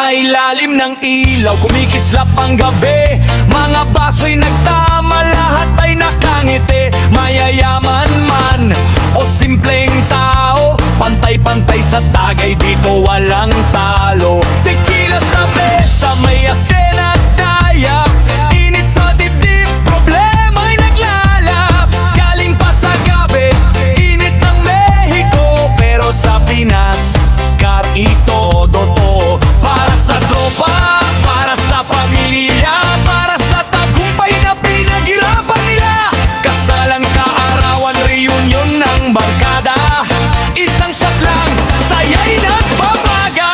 Sa ilalim ng ilaw, kumikislap ang gabi. Mga baso'y nagtama, lahat ay nakangiti. Mayayaman man o simpleng tao, pantay-pantay sa tagay, dito walang talo. Tequila sa mesa, may asin at dayak. Init sa dibdib, problema'y naglalaps. Galing pa sa gabi, init ng Mexico. Pero sa Pinas, karito, doto. Para sa tropa, para sa pamilya, para sa tagumpay na pinaghirapan nila. Kasalang kaarawan, reunion ng barkada. Isang shot lang, saya'y nagbabaga.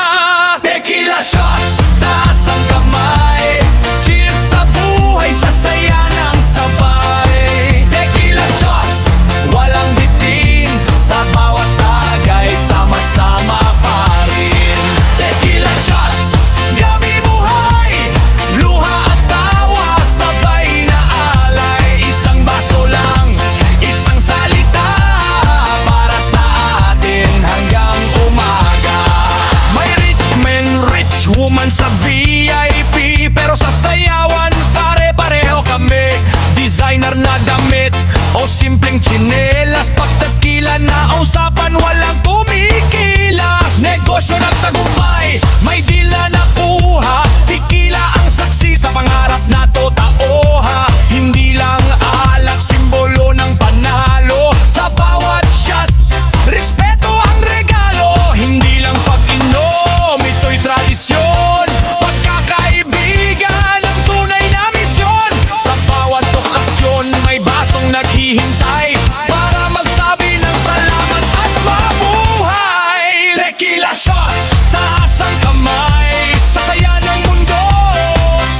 Tequila shots, taas ang kamay. Cheers sa buhay, sa saya ng sabay. Tequila shots, walang bitin. Sa bawat tagay, sama-sama pa rin. Tequila shots, gabi buhay. Luha at tawa, sabay na alay. Isang baso lang, isang salita, para sa atin hanggang umaga. May rich man, rich woman sa VIP, pero sa sayawan, pare-pareho kami. Designer na damit o simpleng tsinelas, pag tequila na usapan, walang kumikilas. Negosyo ng tagumpay, may dila na kuha. Tequila ang saksi sa pangarap na totooha. Hindi lang alak, simbolo ng panalo. Sa bawat shot, respeto ang regalo. Hindi lang pag-inom, ito'y tradisyon. Pagkakaibigan ang tunay na misyon. Sa bawat okasyon, may basong naghihintay para magsabi ng salamat at mabuhay. Tequila shots, taas ang kamay. Sa saya ng mundo,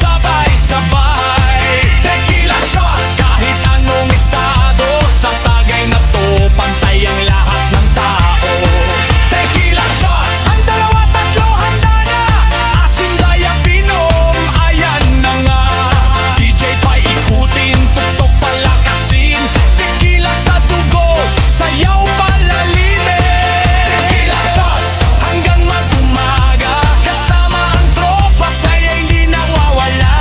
sabay-sabay. Tequila shots, kahit anong estado. Sa tagay na to, pantay ang lahat ng tao. Tequila shots, ang dalawa tatlo handa na. Asin daya pinom, ayan na nga. DJ pa ikutin, tuktok palakasin. Tequila sa dugo, sayaw palalimin. Tequila shots, hanggang mag-umaga. Kasama ang tropa, saya hindi nawawala.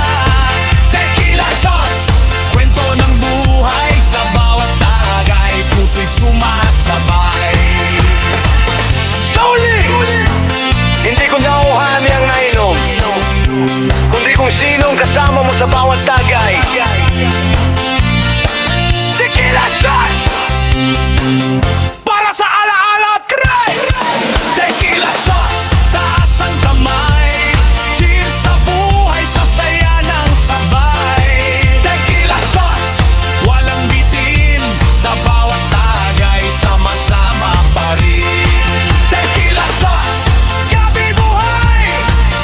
Tequila shots, kwento ng buhay. Sa bawat tagay, puso'y sumasabay. Sauli! Hindi ko nauhami ang nainom, kundi kung sinong kasama mo sa bawat tagay. Tequila shots! Para sa alaala, try! Tequila shots, taas ang kamay. Cheers sa buhay, sa saya ng sabay. Tequila shots, walang bitin. Sa bawat tagay, sama-sama pa rin. Tequila shots, gabi buhay.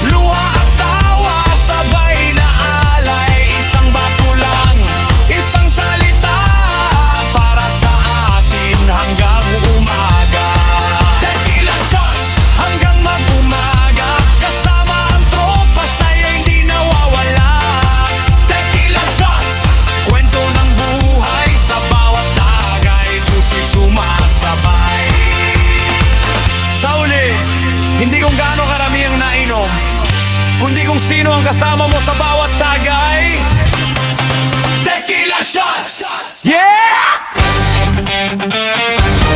Luha at tawa, sabay na alay. Isang baso lang, isang salita, para sa atin hanggang umaga. Tequila shots, hanggang mag-umaga. Kasama ang tropa, saya hindi nawawala. Tequila shots, kwento ng buhay. Sa bawat tagay, puso'y sumasabay. Sa uli, hindi kung gaano karami ang nainom, kundi kung sino ang kasama mo sa bawat tagay. Tequila shots! Yeah!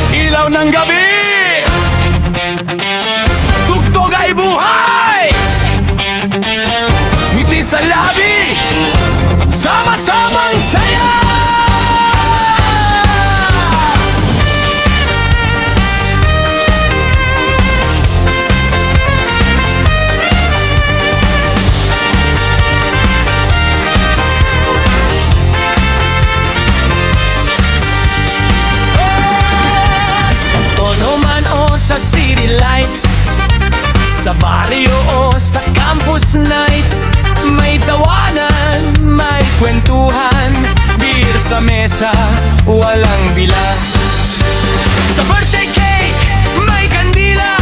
Ilaw ng gabi, tugtog ay buhay. Ngiti sa labi, sama-samang saya. Sa kantono man o sa city lights, sa baryo o sa campus nights, may tawanan, may kwentuhan. Beer sa mesa, walang bilang. Sa birthday cake, may kandila.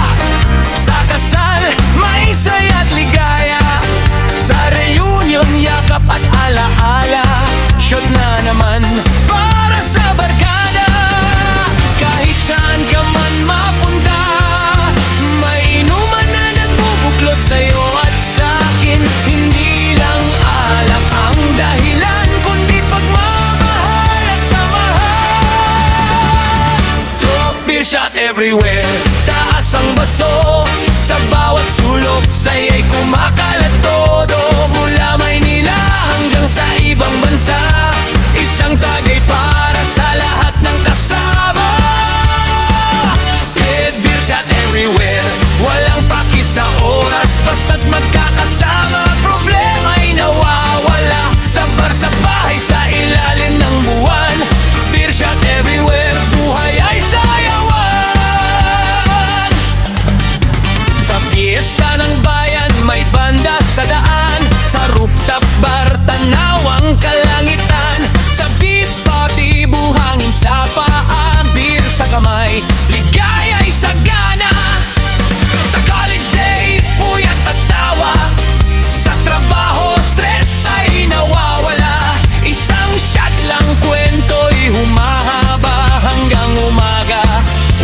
Sa kasal, may saya't ligaya. Sa reunion, yakap at alaala. Shot na naman para sa barkada. Kahit saan ka man mapunta, may inuman na nagbubuklod sa'yo at everywhere. Taas ang baso, sa bawat sulok saya'y kumakalat todo. Mula Maynila hanggang sa ibang bansa, isang tagay para sa lahat ng kasama. Red beer shot everywhere, walang paki sa oras, basta't magkakasama. Problema'y nawawala, sa bar, sa bahay, sa ilalim ng buwan. Beer shot everywhere, buhay ay sayawan. Sa fiesta ng bayan, may banda sa daan. Sa rooftop bar, tanaw ang kalangitan. Sa beach party, buhangin sa paa. Beer sa kamay, ligaya'y sagana. Sa college days, puyat at tawa. Sa trabaho, stress ay nawawala. Isang shot lang, kwento'y humahaba hanggang umaga.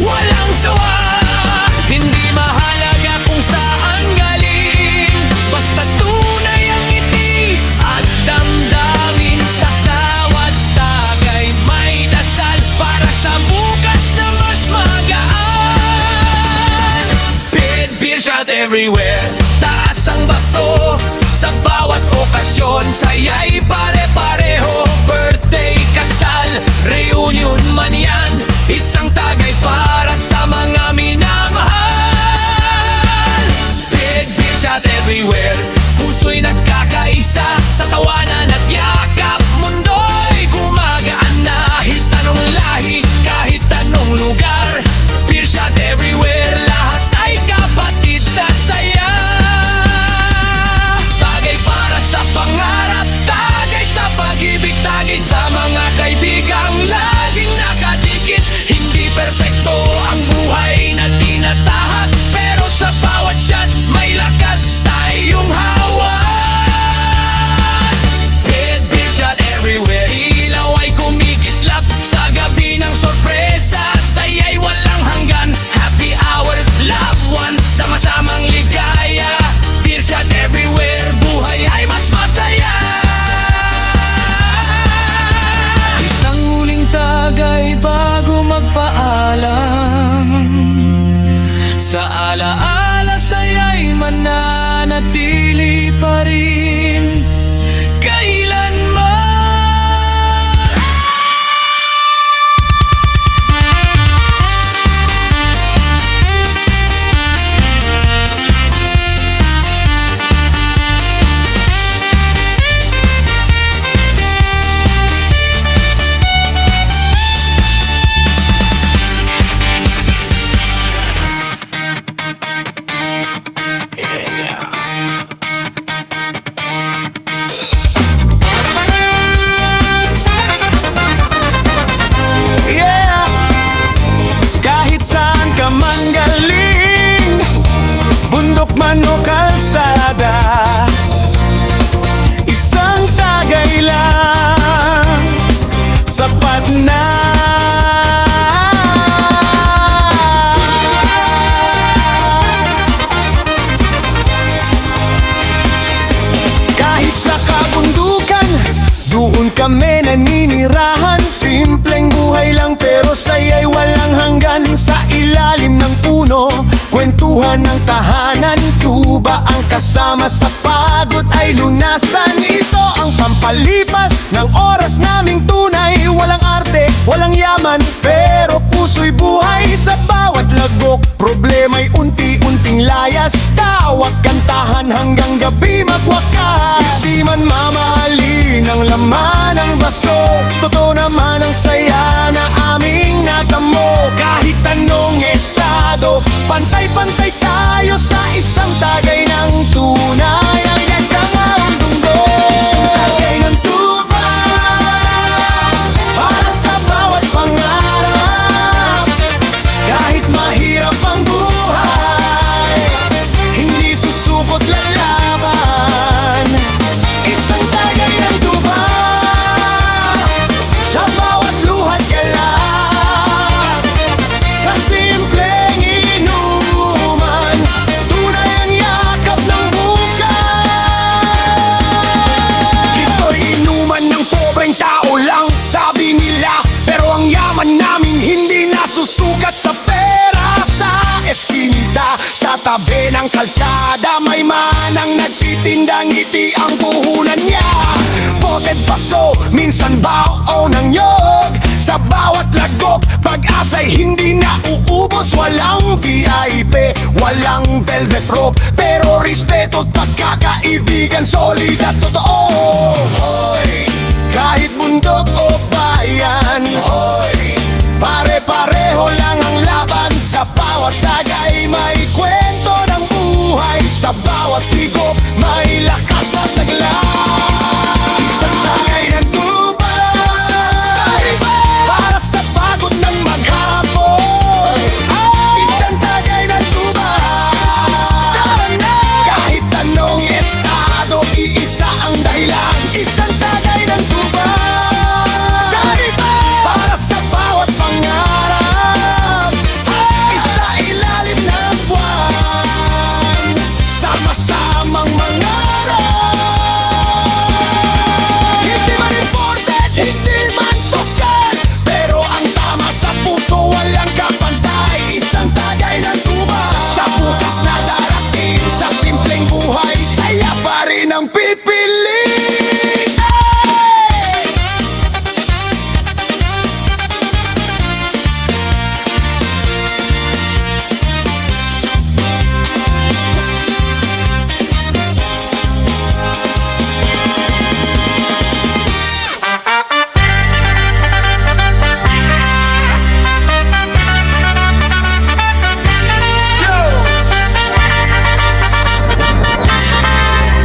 Walang sawa, hindi mahalaga kung saan galing, basta tunay ang ngiti at damdamin. Sa bawat tagay may dasal para sa bukas na mas magaan. Beer shot everywhere, taas ang baso. Sa bawat okasyon, saya'y pare-pareho. Birthday, kasal, reunion man yan, isang tagay para sa mga minamahal. Beer shot everywhere, puso'y nagkakaisa. Sa tawanan at yakap, mundo'y gumagaan. Kahit anong lahi, kahit anong lugar, beer shot everywhere, lahat ay kapatid sa saya. Tagay para sa pangarap, tagay sa pag-ibig, tagay sa mga kaibigang laging nakadikit. Hindi perpekto ang buhay na tinatahak, pero sa bawat shot may lakas tayong hawak. Beer shot everywhere, ilaw ay kumikislap. Sa gabi ng sorpresa, saya'y walang hanggan. Happy hours, loved ones, sama-samang ligaya. Beer shot everywhere, buhay ay mas masaya. Isang huling tagay bago magpaalam. Sa alaala saya'y mananatili pa rin kailanman. Yeah! Kahit saan ka man galing, bundok man o kalsada, isang tagay lang sapat na. Kahit sa kabundukan, doon kami naninirahan. Simpleng buhay lang pero saya'y walang hanggan. Sa ilalim ng puno, kwentuhan ng tahanan. Tuba ang kasama, sa pagod ay lunasan. Ito ang pampalipas ng oras naming tunay. Walang arte, walang yaman, pero puso'y buhay. Sa bawat lagok, problema'y unti-unting layas. Tawag, kantahan hanggang gabi magwakas. Di man mamahalin ang laman ng baso, totoo naman ang saya na aming natamo. Kahit anong estado, pantay-pantay tayo sa isang tagay ng tunay. Ang ganda nga ang mundo, isang tagay ng tuba para sa bawat pangarap. Kahit mahirap ang buhay, hindi susukot lalaban. Isang tagay ng tuba sa bawat luhat galak. Sa simpleng inuman, tabi ng kalsada may manang nagtitindang ngiti ang puhunan niya. Boted paso, minsan bao ng yog. Sa bawat lagok, pag-asa'y hindi na uubos. Walang VIP, walang velvet rope, pero respeto at pagkakaibigan, solid at totoo. Hoy, kahit bundok o bayan, hoy, pare-pareho lang ang laban. Sa bawat tagay may kwento ng buhay. Sa bawat higop may lakas na taglaw. Isang tagay ng Dubai para sa pagod ng maghapon. Isang tagay ng Dubai kahit anong estado, iisa ang dahilan. Isang tagay ng Dubai para sa bawat pangarap. Isa ilalim ng buwan, sama-samang mangarap. Hindi man imported, hindi man sosyal, pero ang tama sa puso walang kapantay. Isang tagay ng Dubai sa bukas na darating. Sa simpleng buhay, saya pa rin ang pipili.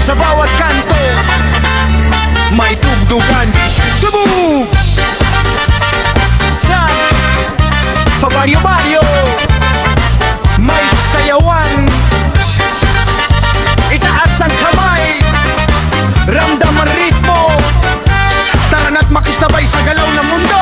Sa bawat kanto may tugtugan. Cebu! Sa pabaryo-baryo may sayawan. Itaas ang kamay, ramdam ang ritmo. Tara na't makisabay sa galaw ng mundo.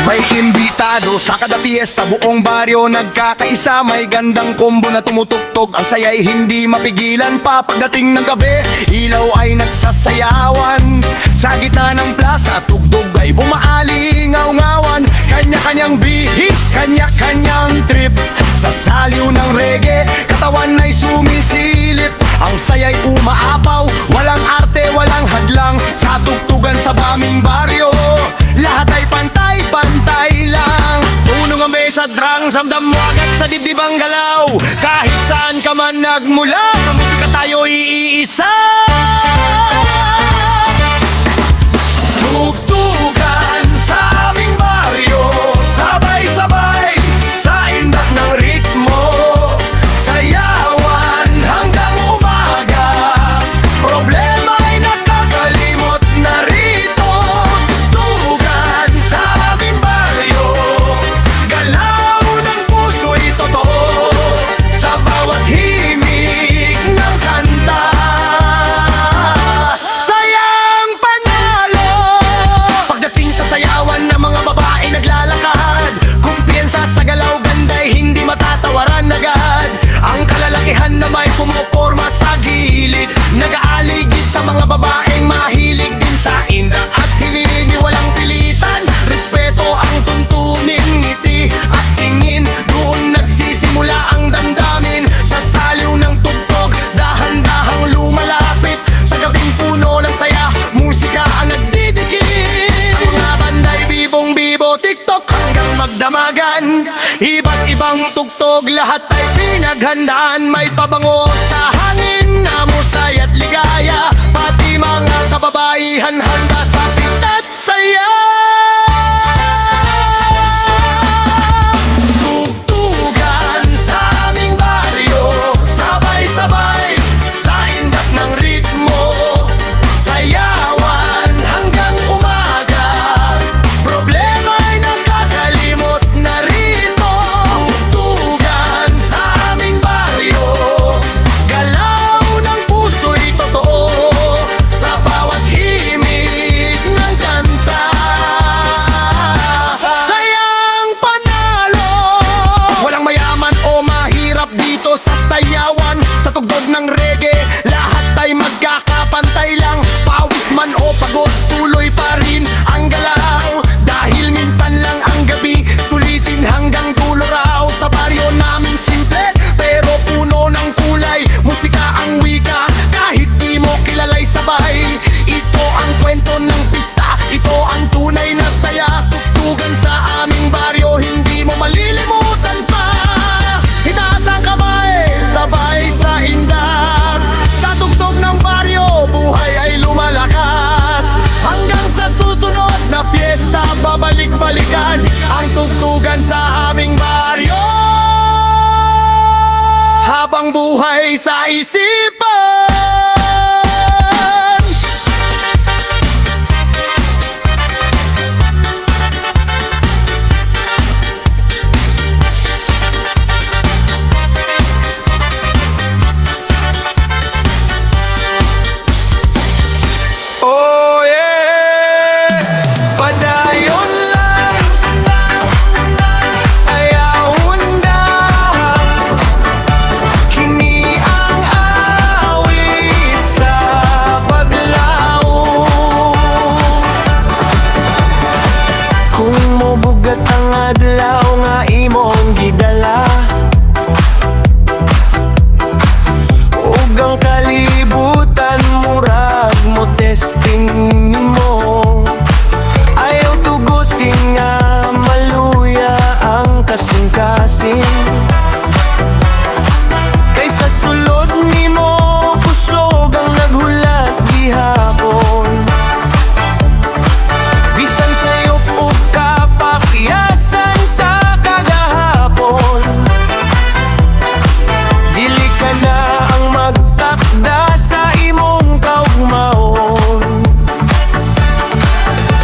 May imbitado sa kada fiesta, buong baryo nagkakaisa. May gandang kombo na tumutugtog, ang saya'y hindi mapigilan pa. Pagdating ng gabi, ilaw ay nagsasayawan. Sa gitna ng plaza, tugtog ay umaalingaw-ngawan. Kanya-kanyang bihis, kanya-kanyang trip. Sa saliw ng reggae, katawan ay sumisilip. Ang saya'y umaapaw, walang arte, walang hadlang. Sa tugtugan sa baming baryo, lahat ay pantay-pantay lang. Tunong ang mesa drang, samdam mo agad sa dibdib ang galaw. Kahit saan ka man nagmula, sa musika tayo iisa. Tugtugan sa aming baryo, sabay-sabay sa indak ng ritmo. Sayawan hanggang umaga, problema ay nakakalimot na rito. Tugtugan sa aming baryo, galaw ng puso'y totoo. Sa bawat himig ng kanta, sayang panalo. Pagdating sa sayawan ng mga babae naglalakad, kumpiyansa sa galaw, ganday hindi matatawaran agad. Ang kalalakihan na may pumuporma sa gilid, nag-aaligid sa mga babaeng mahilig din sa indak at hilig. Walang pilitan, respeto ang tuntunin, ngiti at tingin. Doon nagsisimula ang damdamin. Sa saliw ng tugtog, dahan-dahang lumalapit. Sa gabing puno ng saya, musika ang nagdidikit. Ang mga banday bibong-bibo, tiktok hanggang magdamagan. Iba't ibang tugtog, lahat ay pinaghandaan. May pabango sa hangin na musay at ligaya. Pati mga kababaihan handa sa pista't saya. Tugtugan sa aming baryo, sabay-sabay sa indak ng ritmo. Sayawan hanggang umaga, problema ay nakakalimot na rito. Tugtugan sa aming baryo, galaw ng puso'y totoo. Sa bawat himig ng kanta, sayang panalo. Walang mayaman o mahirap dito sa sayawan. Sa tugtog ng reggae, lahat ay magkakapantay lang. Pawis man o pagod, tuloy pa rin ang galaw. Dahil minsan lang ang gabi, sulitin hanggang dulo raw. Sa baryo naming simple, pero puno ng kulay. buhay sa isipan. Oh yeah, padayon lang, ayawon lang. Kini ang awit sa paglaom. Kung mobugat ang adlaw nga imong gidala, ug ang kalibutan murag mo testing mo, ayaw tugutin nga maluya ang kasing-kasing. Kaysa sulod nimo kusog ang naghulat gihapon, bisan sayop o kapakyasan sa kagahapon. Dili ka na ang magtakda sa imong kaugmaon.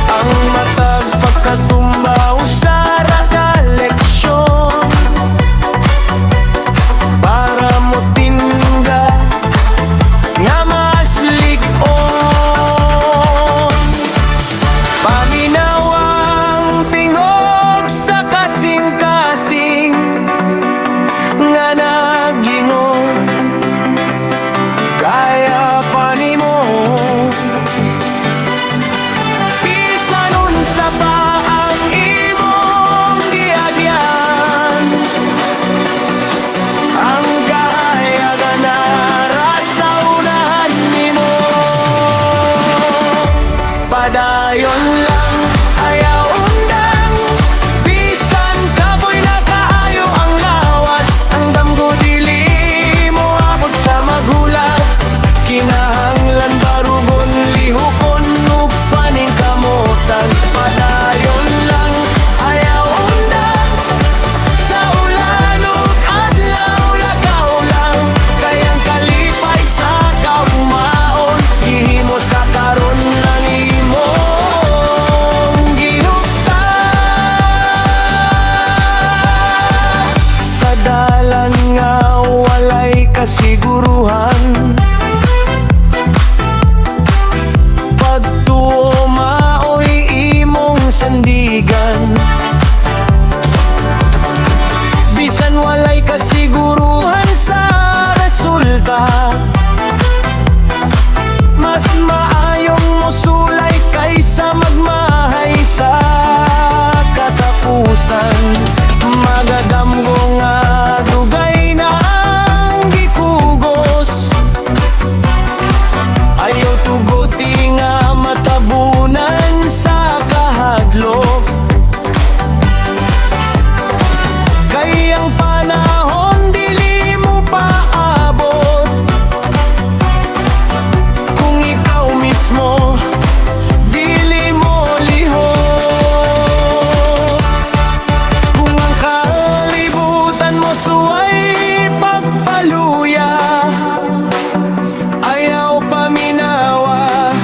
Ang matag pagkatumbaw sa rekoleksyon, para mo tinga nga mas lig-on. Paminawang tingog sa kasing-kasing nga nagingon, kaya pa nimo. Bisan unsa pa ang imong giagyan, ang kahayagan nara sa unahan nimo. Padayon lang, ayaw undang, bisan kaboy na kaayo ang lawas. Ang damgo dili mo abot sa magulat, kinahanglan barugon lihokon ug paningkamutan. Padayon lang, ayaw undang, sa ulan ug adlaw lakaw lang. Kayang kalipay sa kaugmaon, gihimo sa karon lang imong ginugta. Sa dalan nga walay kasiguruhan, pagtuo maoy imong sandigan. Bisan walay kasiguruhan sa resulta, mas maayong mosulay kaysa magmahay sa katapusan. Magadamgo nga dugay na ang gikugos, ayaw tuguti nga matabunan sa kahadlok. Kay ang panahon dili mo paabot, kung ikaw mismo dili mo lihok. Kung ang kalibutan mo suway pagpaluya, ayaw paminawa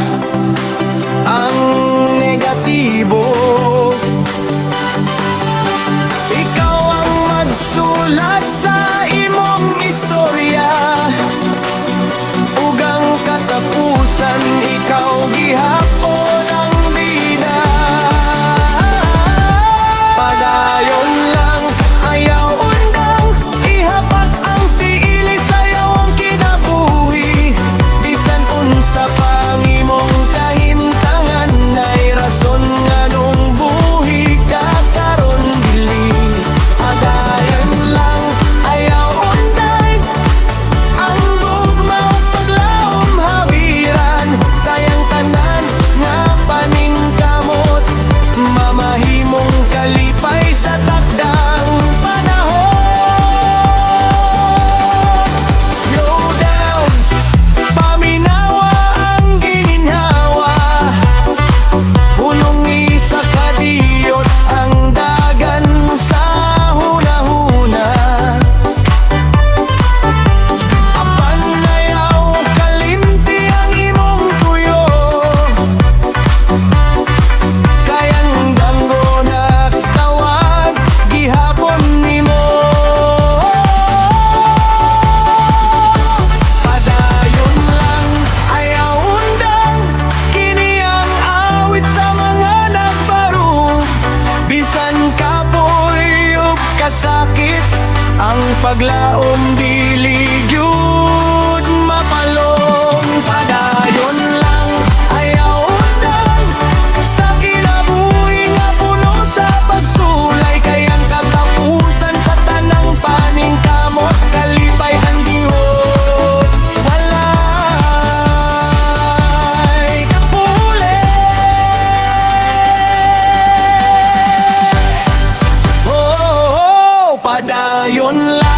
ang negatibo. Ikaw ang magsulat sa imong istorya, ug ang katapusan ikaw gihapon ang bida. Padayon lang, ayaw undang, ihapak ang tiili sayaw ang kinabuhi. Bisan unsa pang imong kahimtangan, ay rason nga nung buhi ka karon dili. Padayon lang, ayaw unday, ang gugma ug paglaom hawiran. Kayang tanan padayon lang.